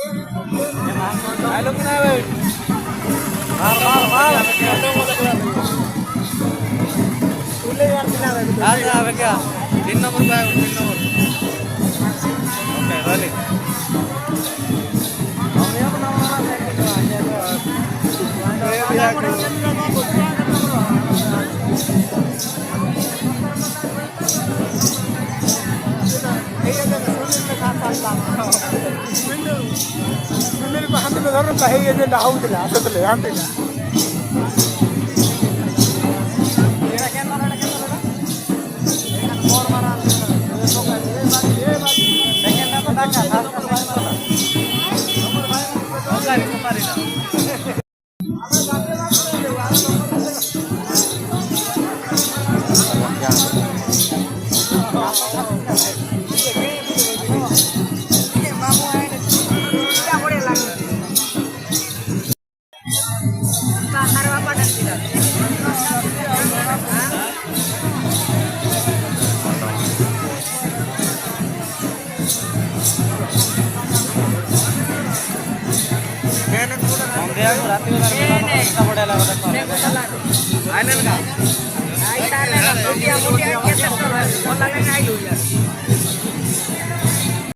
hello कि नाही भाई मार मार मार तुले यार दिला भाई आज आवे क्या 3 नंबर पे 3 नंबर ओके रोलिंग हम ये बनाना है